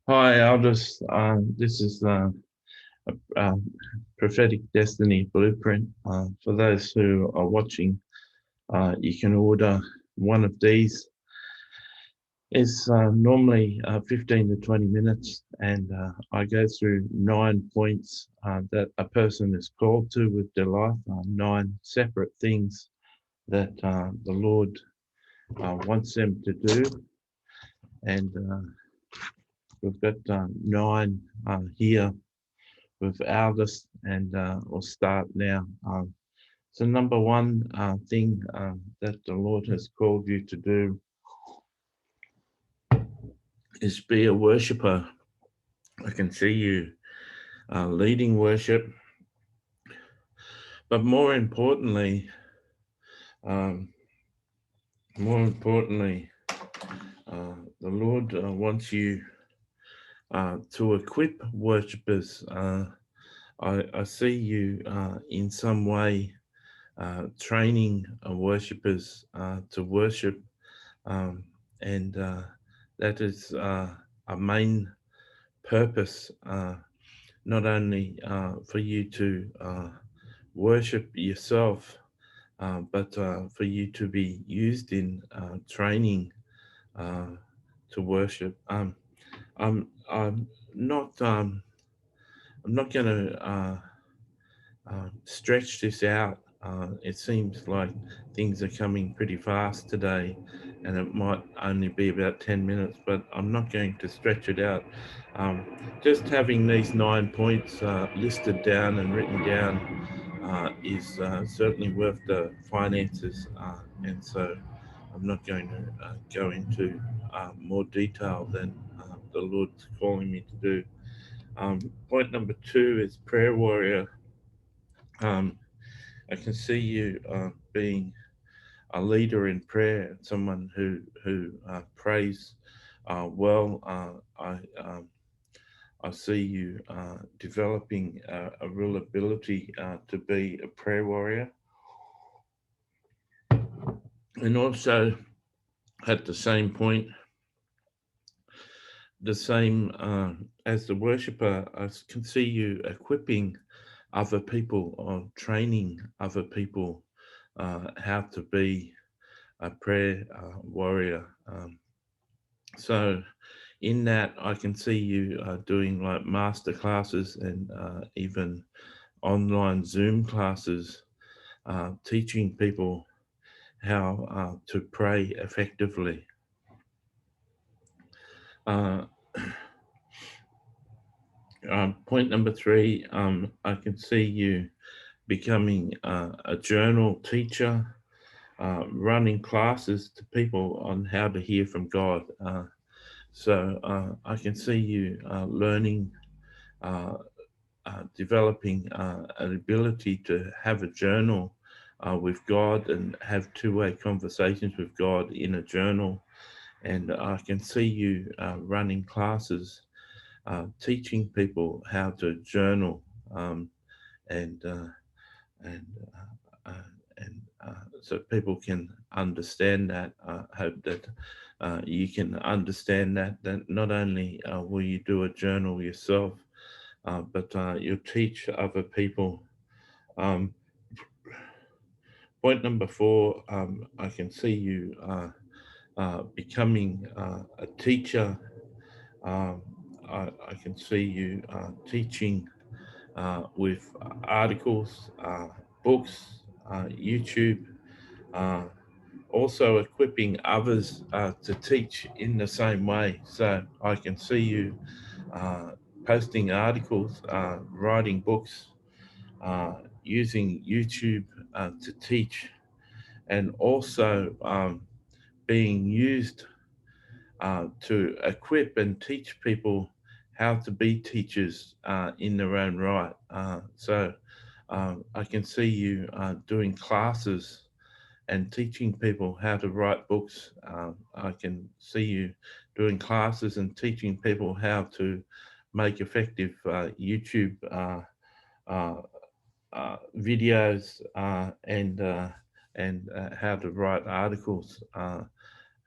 Hi, Aldous. This is a Prophetic Destiny Blueprint. For those who are watching, you can order one of these. It's normally 15 to 20 minutes, and I go through 9 points that a person is called to with their life, nine separate things that the Lord wants them to do. And we've got nine here with Aldous, and we'll start now. So, number one thing that the Lord has called you to do is be a worshiper. I can see you leading worship, but um, more importantly, the Lord wants you to equip worshippers. I see you in some way training worshippers to worship, um, and that is a main purpose, not only for you to worship yourself, but for you to be used in training uh, to worship. I'm not. I'm not going to stretch this out. It seems like things are coming pretty fast today, and it might only be about 10 minutes, but I'm not going to stretch it out. Um, just having these 9 points listed down and written down is certainly worth the finances, and so I'm not going to go into more detail than the Lord's calling me to do. Point number two is prayer warrior. Um, I can see you being a leader in prayer, someone who prays well. I see you developing a real ability to be a prayer warrior, and also at the same point, the same as the worshipper, I can see you equipping other people or training other people how to be a prayer warrior. So, in that, I can see you doing like master classes and even online Zoom classes, teaching people how to pray effectively. Uh, Point number three, I can see you becoming a journal teacher, running classes to people on how to hear from God. So I can see you learning, uh, developing an ability to have a journal with God and have two-way conversations with God in a journal. And I can see you running classes, teaching people how to journal, um, and and uh, uh, so people can understand that. I hope that you can understand that not only will you do a journal yourself, but you'll teach other people. Um, Point number four, I can see you becoming a teacher. Um, I can see you teaching with articles, books, YouTube, uh, also equipping others to teach in the same way. So I can see you uh, posting articles, writing books, using YouTube to teach, and also being used to equip and teach people how to be teachers in their own right. So I can see you doing classes and teaching people how to write books. I can see you doing classes and teaching people how to make effective YouTube uh, videos and how to write articles.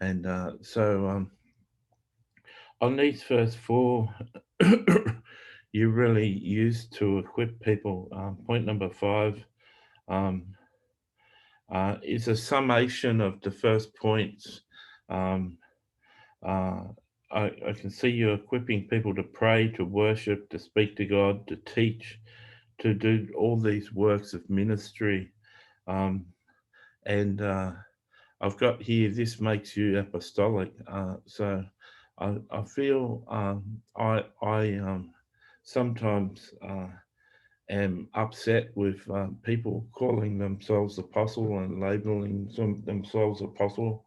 And so On these first four, you really used to equip people. Point number five um, is a summation of the first points. Um, uh, I can see you equipping people to pray, to worship, to speak to God, to teach, to do all these works of ministry. Um, and I've got here, this makes you apostolic. So I feel I sometimes am upset with people calling themselves apostle and labeling themselves apostle.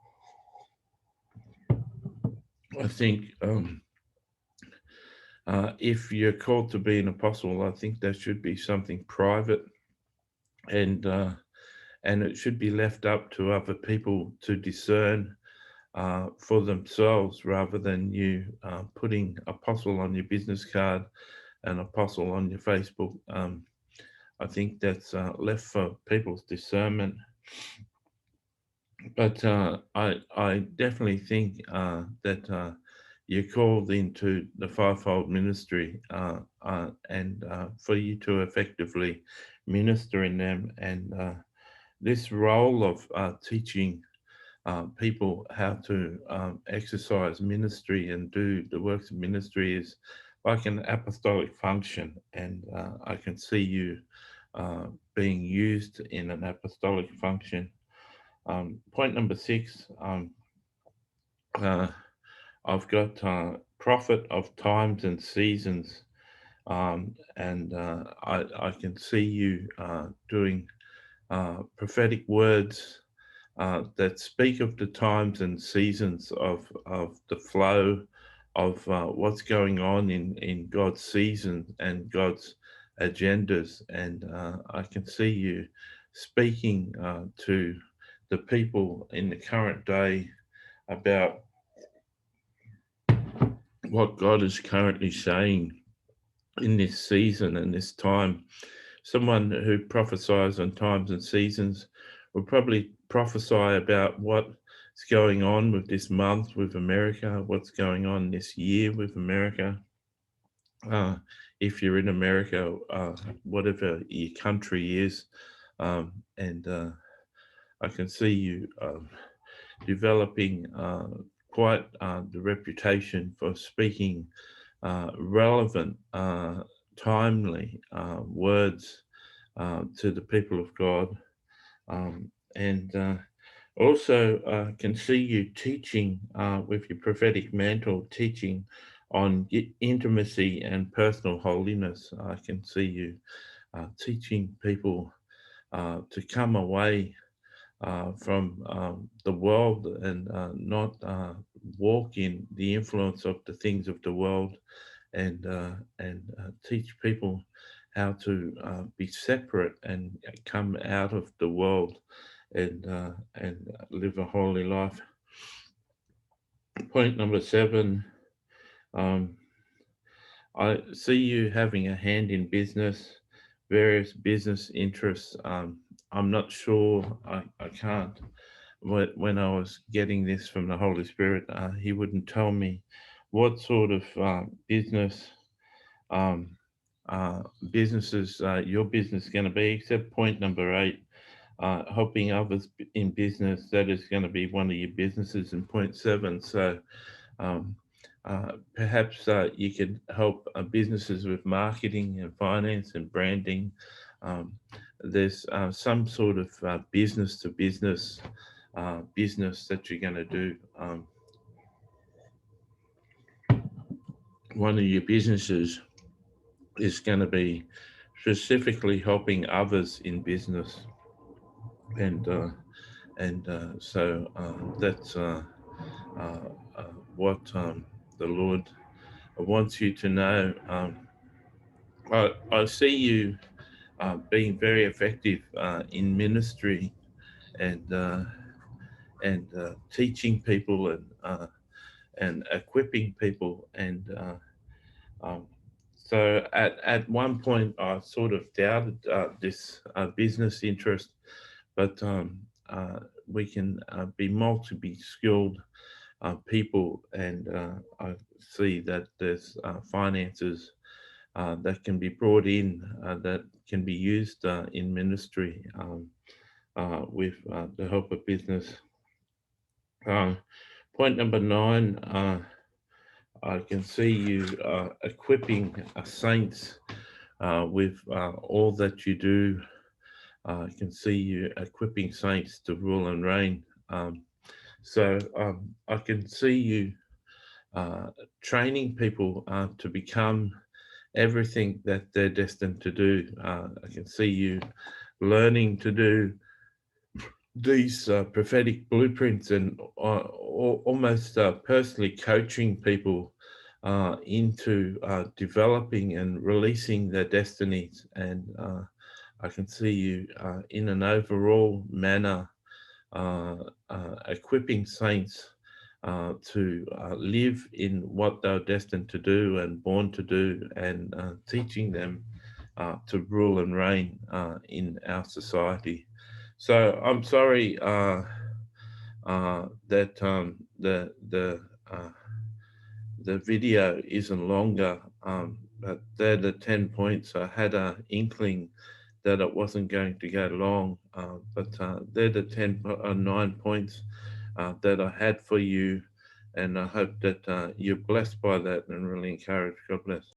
I think if you're called to be an apostle, I think that should be something private, and uh, and it should be left up to other people to discern for themselves, rather than you putting apostle on your business card and apostle on your Facebook. I think that's left for people's discernment. But I definitely think that you're called into the fivefold ministry, and for you to effectively minister in them. And this role of teaching people how to exercise ministry and do the works of ministry is like an apostolic function. And I can see you being used in an apostolic function. Point number six, uh, I've got prophet of times and seasons, and I can see you doing prophetic words that speak of the times and seasons of the flow of what's going on in God's season and God's agendas. And I can see you speaking to the people in the current day about what God is currently saying in this season and this time. Someone who prophesies on times and seasons will probably prophesy about what's going on with this month with America, what's going on this year with America. Uh, if you're in America, whatever your country is, and I can see you developing quite the reputation for speaking relevant, timely words to the people of God. And also can see you teaching with your prophetic mantle, teaching on intimacy and personal holiness. I can see you teaching people to come away from the world and not walk in the influence of the things of the world, and teach people how to be separate and come out of the world and live a holy life. Point number seven, um, I see you having a hand in business, various business interests. I'm not sure, I can't. When I was getting this from the Holy Spirit, He wouldn't tell me what sort of business um, uh, businesses your business is going to be, except point number eight, helping others in business. That is going to be one of your businesses in point seven. So um, perhaps you could help businesses with marketing and finance and branding. Um, there's some sort of business to business business that you're going to do. One of your businesses is going to be specifically helping others in business, and that's uh, uh, what the Lord wants you to know. I see you being very effective in ministry and teaching people and equipping people. And um, so at one point I sort of doubted this business interest, but we can be multi skilled people, and I see that there's finances that can be brought in that can be used in ministry with the help of business. Point number 9, I can see you equipping saints with all that you do. I can see you equipping saints to rule and reign. So I can see you training people to become everything that they're destined to do. I can see you learning to do these prophetic blueprints and almost personally coaching people into developing and releasing their destinies. And I can see you in an overall manner equipping saints to live in what they're destined to do and born to do, and teaching them to rule and reign in our society. So I'm sorry that the video isn't longer, but they're the 10 points. I had an inkling that it wasn't going to go long, but they're the 9 points that I had for you, and I hope that you're blessed by that and really encouraged. God bless.